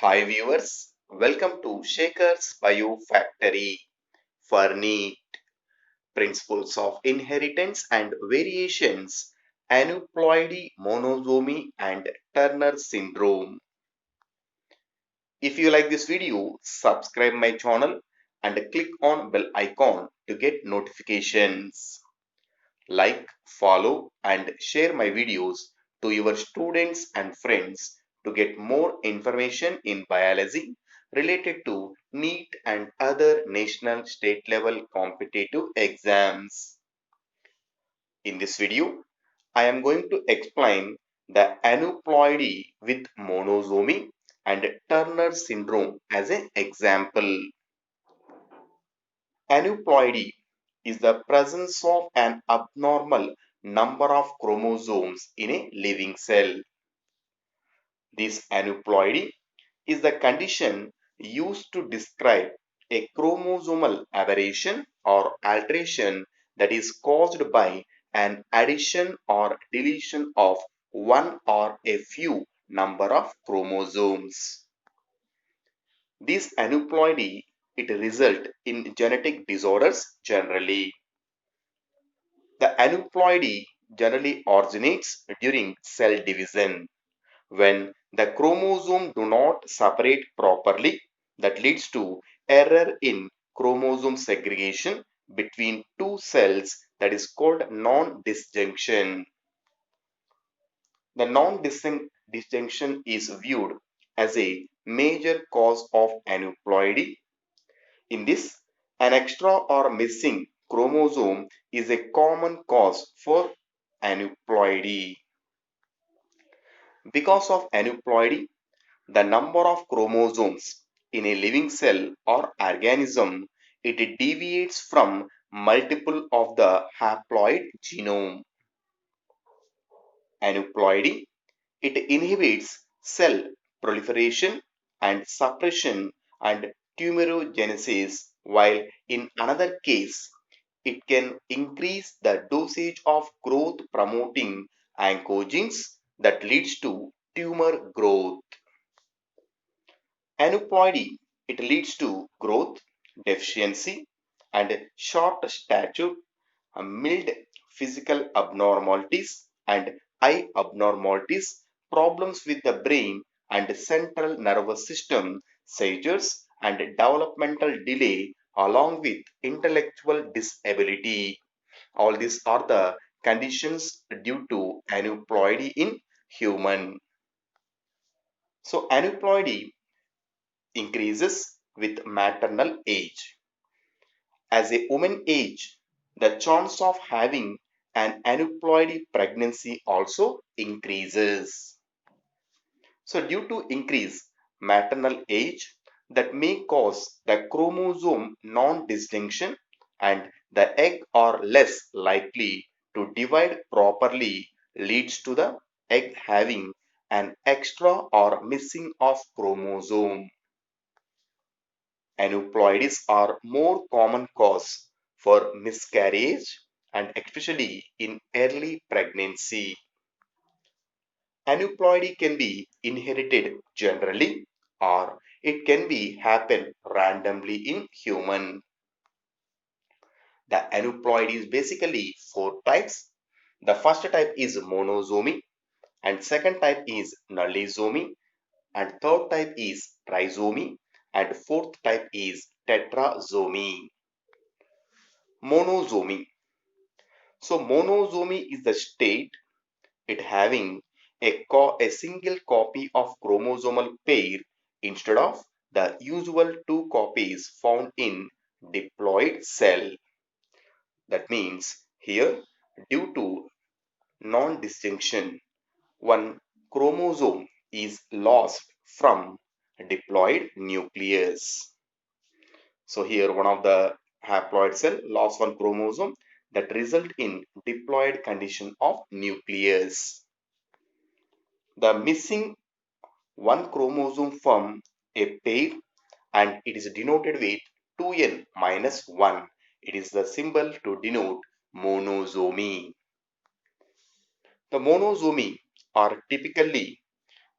Hi viewers, welcome to SEKHAR'S Bio Factory for NEET Principles of Inheritance and Variations, Aneuploidy, Monosomy and Turner Syndrome. If you like this video, subscribe my channel and click on bell icon to get notifications. Like, follow and share my videos to your students and friends to get more information in biology related to NEET and other national state level competitive exams. In this video, I am going to explain the aneuploidy with monosomy and Turner syndrome as an example. Aneuploidy is the presence of an abnormal number of chromosomes in a living cell. This aneuploidy is the condition used to describe a chromosomal aberration or alteration that is caused by an addition or deletion of one or a few number of chromosomes. This aneuploidy it result in genetic disorders generally. The aneuploidy generally originates during cell division when the chromosome do not separate properly that leads to error in chromosome segregation between two cells that is called non-disjunction. The non-disjunction is viewed as a major cause of aneuploidy. In this, an extra or missing chromosome is a common cause for aneuploidy. Because of aneuploidy, the number of chromosomes in a living cell or organism it deviates from multiple of the haploid genome. Aneuploidy it inhibits cell proliferation and suppression and tumorigenesis, while in another case it can increase the dosage of growth promoting oncogenes that leads to tumor growth. Aneuploidy it leads to growth deficiency and short stature, mild physical abnormalities and eye abnormalities, problems with the brain and central nervous system, seizures and developmental delay along with intellectual disability. All these are the conditions due to aneuploidy in human. So aneuploidy increases with maternal age. As a woman age, the chance of having an aneuploidy pregnancy also increases. So due to increased maternal age, that may cause the chromosome non-disjunction and the egg are less likely to divide properly leads to the egg having an extra or missing of chromosome. Aneuploidies are more common cause for miscarriage and especially in early pregnancy. Aneuploidy can be inherited generally or it can be happen randomly in human. The aneuploid is basically four types. The first type is monosomy and second type is nullisomy and third type is trisomy and fourth type is tetrasomy. Monosomy. So monosomy is the state it having a single copy of chromosomal pair instead of the usual two copies found in diploid cell. That means here due to non-disjunction, one chromosome is lost from diploid nucleus. So here one of the haploid cell lost one chromosome that result in diploid condition of nucleus. The missing one chromosome from a pair and it is denoted with 2n-1. It is the symbol to denote monosomy. The monosomy are typically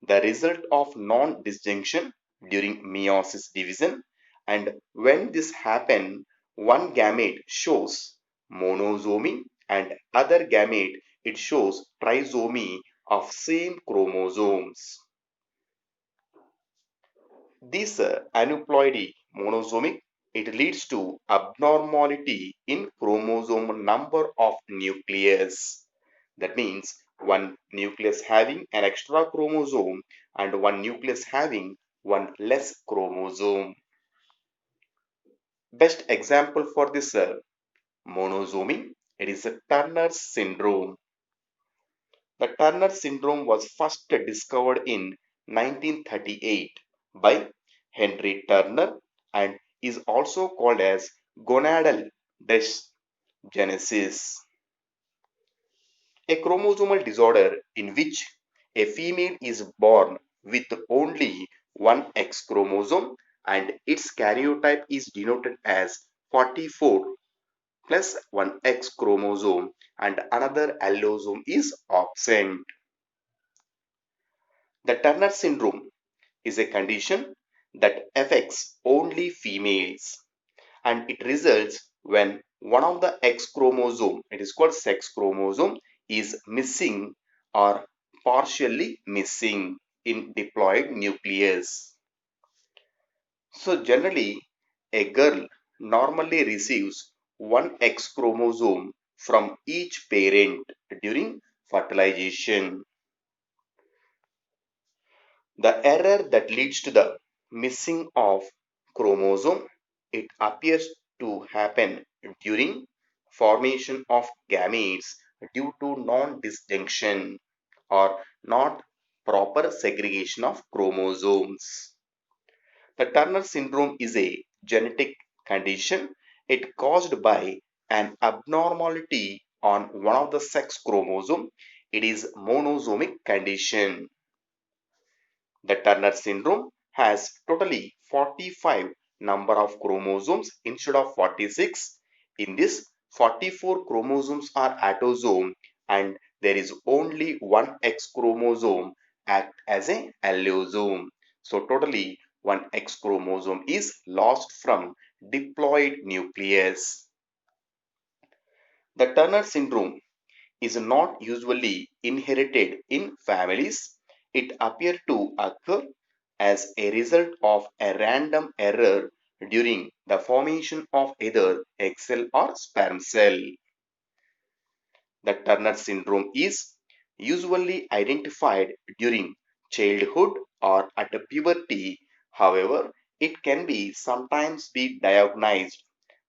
the result of non-disjunction during meiosis division, and when this happens, one gamete shows monosomy and other gamete it shows trisomy of same chromosomes. This aneuploidy monosomic it leads to abnormality in chromosome number of nucleus. That means one nucleus having an extra chromosome and one nucleus having one less chromosome. Best example for this monosomy it is a Turner syndrome. The Turner syndrome was first discovered in 1938 by Henry Turner and is also called as gonadal dysgenesis, a chromosomal disorder in which a female is born with only one X chromosome and its karyotype is denoted as 44 plus one X chromosome and another allosome is absent. The Turner syndrome is a condition that affects only females and it results when one of the X chromosome, it is called sex chromosome, is missing or partially missing in diploid nucleus. So generally a girl normally receives one X chromosome from each parent during fertilization. The error that leads to the missing of chromosome, it appears to happen during formation of gametes due to non-disjunction or not proper segregation of chromosomes. The Turner syndrome is a genetic condition. It caused by an abnormality on one of the sex chromosome. It is monosomic condition. The Turner syndrome has totally 45 number of chromosomes instead of 46. In this, 44 chromosomes are autosome and there is only one X chromosome act as a allosome. So totally one X chromosome is lost from diploid nucleus. The Turner syndrome is not usually inherited in families. It appears to occur as a result of a random error during the formation of either egg cell or sperm cell. The Turner syndrome is usually identified during childhood or at puberty. However, it can be sometimes be diagnosed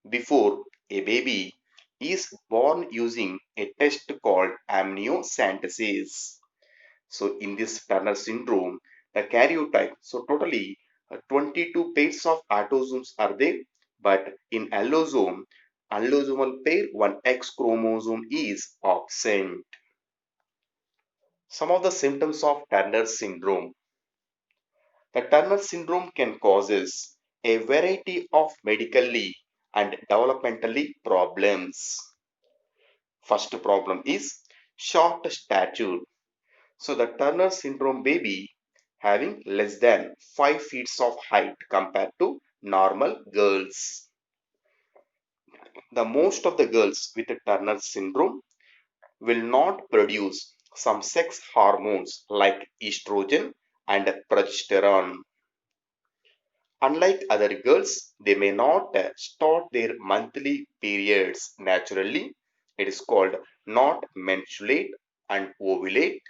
before a baby is born using a test called amniocentesis. So in this Turner syndrome, the karyotype, so totally 22 pairs of autosomes are there, but in allosomal pair, one X chromosome is absent. Some of the symptoms of Turner syndrome. The Turner syndrome can causes a variety of medically and developmentally problems. First problem is short stature. So the Turner syndrome baby having less than 5 feet of height compared to normal girls. The most of the girls with the Turner syndrome will not produce some sex hormones like estrogen and progesterone. Unlike other girls, they may not start their monthly periods naturally. It is called not menstruate and ovulate.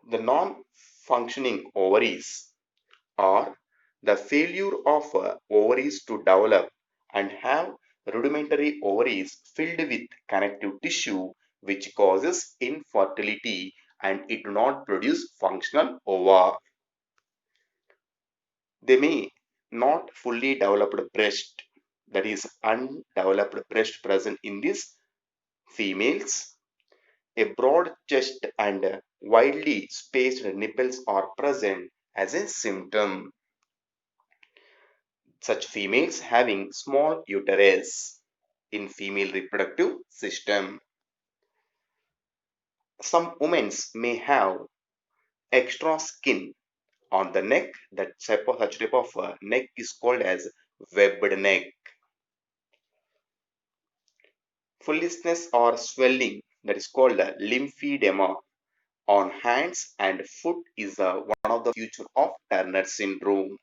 The non-functioning ovaries or the failure of ovaries to develop and have rudimentary ovaries filled with connective tissue which causes infertility and it do not produce functional ova. They may not fully developed breast, that is undeveloped breast present in these females. A broad chest and widely spaced nipples are present as a symptom. Such females having small uterus in female reproductive system. Some women may have extra skin On the neck, that such type of neck is called as webbed neck. Fullishness or swelling, that is called lymphedema on hands and foot is one of the features of Turner syndrome.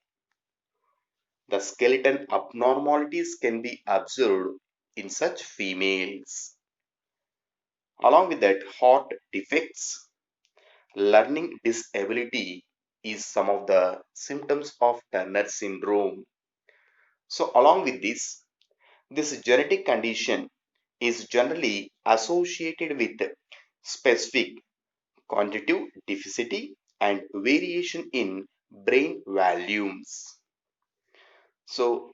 The skeletal abnormalities can be observed in such females. Along with that, heart defects, learning disability is some of the symptoms of Turner syndrome. So, along with this genetic condition is generally associated with specific cognitive deficiency and variation in brain volumes. So,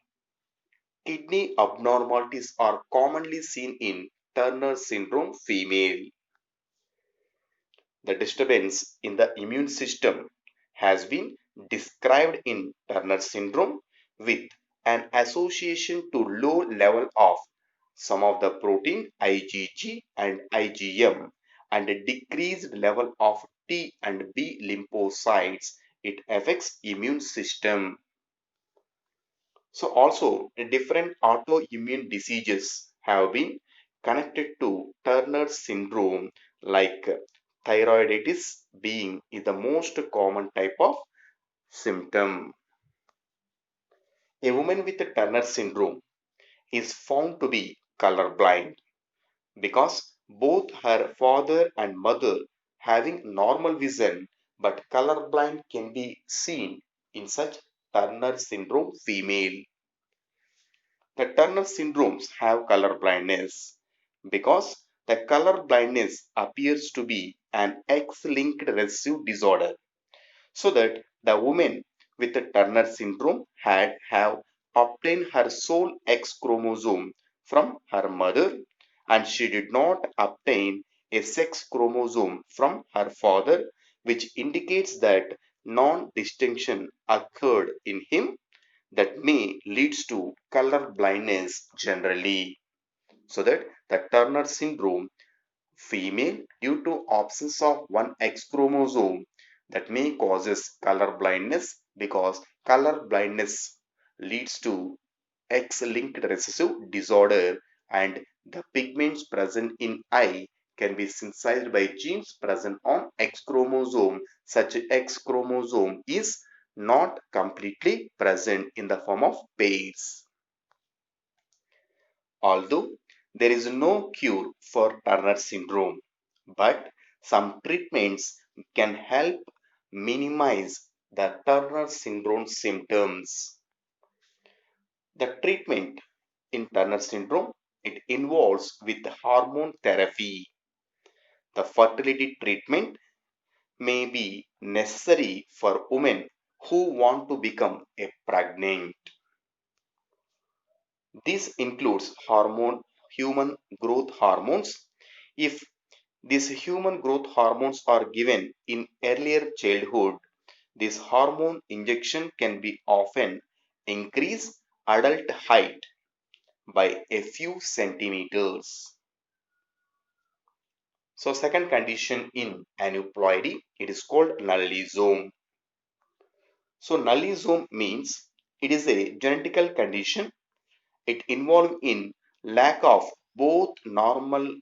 kidney abnormalities are commonly seen in Turner syndrome female. The disturbance in the immune system has been described in Turner syndrome with an association to low level of some of the protein IgG and IgM and a decreased level of T and B lymphocytes. It affects immune system. So also different autoimmune diseases have been connected to Turner syndrome like thyroiditis being is the most common type of symptom. A woman with Turner syndrome is found to be colorblind because both her father and mother having normal vision but colorblind can be seen in such Turner syndrome female. The Turner syndromes have color blindness because the color blindness appears to be an X-linked recessive disorder, so that the woman with the Turner syndrome have obtained her sole X chromosome from her mother and she did not obtain a sex chromosome from her father, which indicates that non-distinction occurred in him that may leads to color blindness generally. So that the Turner syndrome female due to absence of one X chromosome that may causes color blindness because color blindness leads to X-linked recessive disorder and the pigments present in eye can be synthesized by genes present on X chromosome. Such X chromosome is not completely present in the form of pairs. Although there is no cure for Turner syndrome, but some treatments can help minimize the Turner syndrome symptoms. The treatment in Turner syndrome it involves with hormone therapy. The fertility treatment may be necessary for women who want to become a pregnant. This includes human growth hormones. If these human growth hormones are given in earlier childhood, this hormone injection can be often increase adult height by a few centimeters. So second condition in aneuploidy, it is called nullisome. So nullisome means it is a genetical condition. It involves in lack of both normal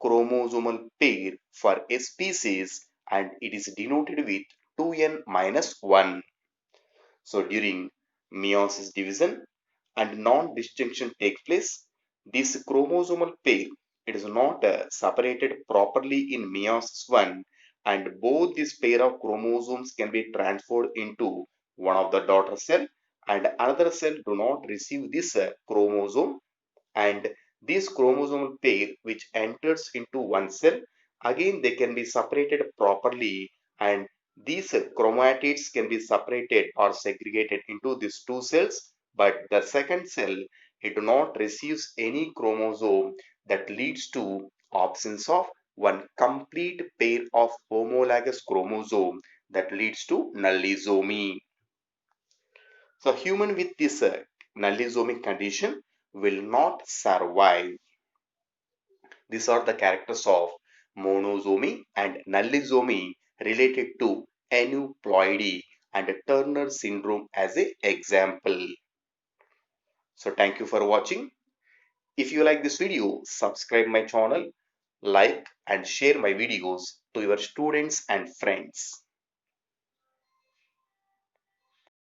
chromosomal pair for a species and it is denoted with 2n-1. So during meiosis division and non-disjunction takes place, this chromosomal pair it is not separated properly in meiosis 1 and both this pair of chromosomes can be transferred into one of the daughter cell and another cell do not receive this chromosome and this chromosomal pair which enters into one cell again they can be separated properly and these chromatids can be separated or segregated into these two cells but the second cell it do not receives any chromosome that leads to absence of one complete pair of homologous chromosome that leads to nullisomy. So human with this nullisomic condition will not survive. These are the characters of monosomy and nullisomy related to aneuploidy and Turner syndrome as an example. So thank you for watching. If you like this video, subscribe my channel, like and share my videos to your students and friends.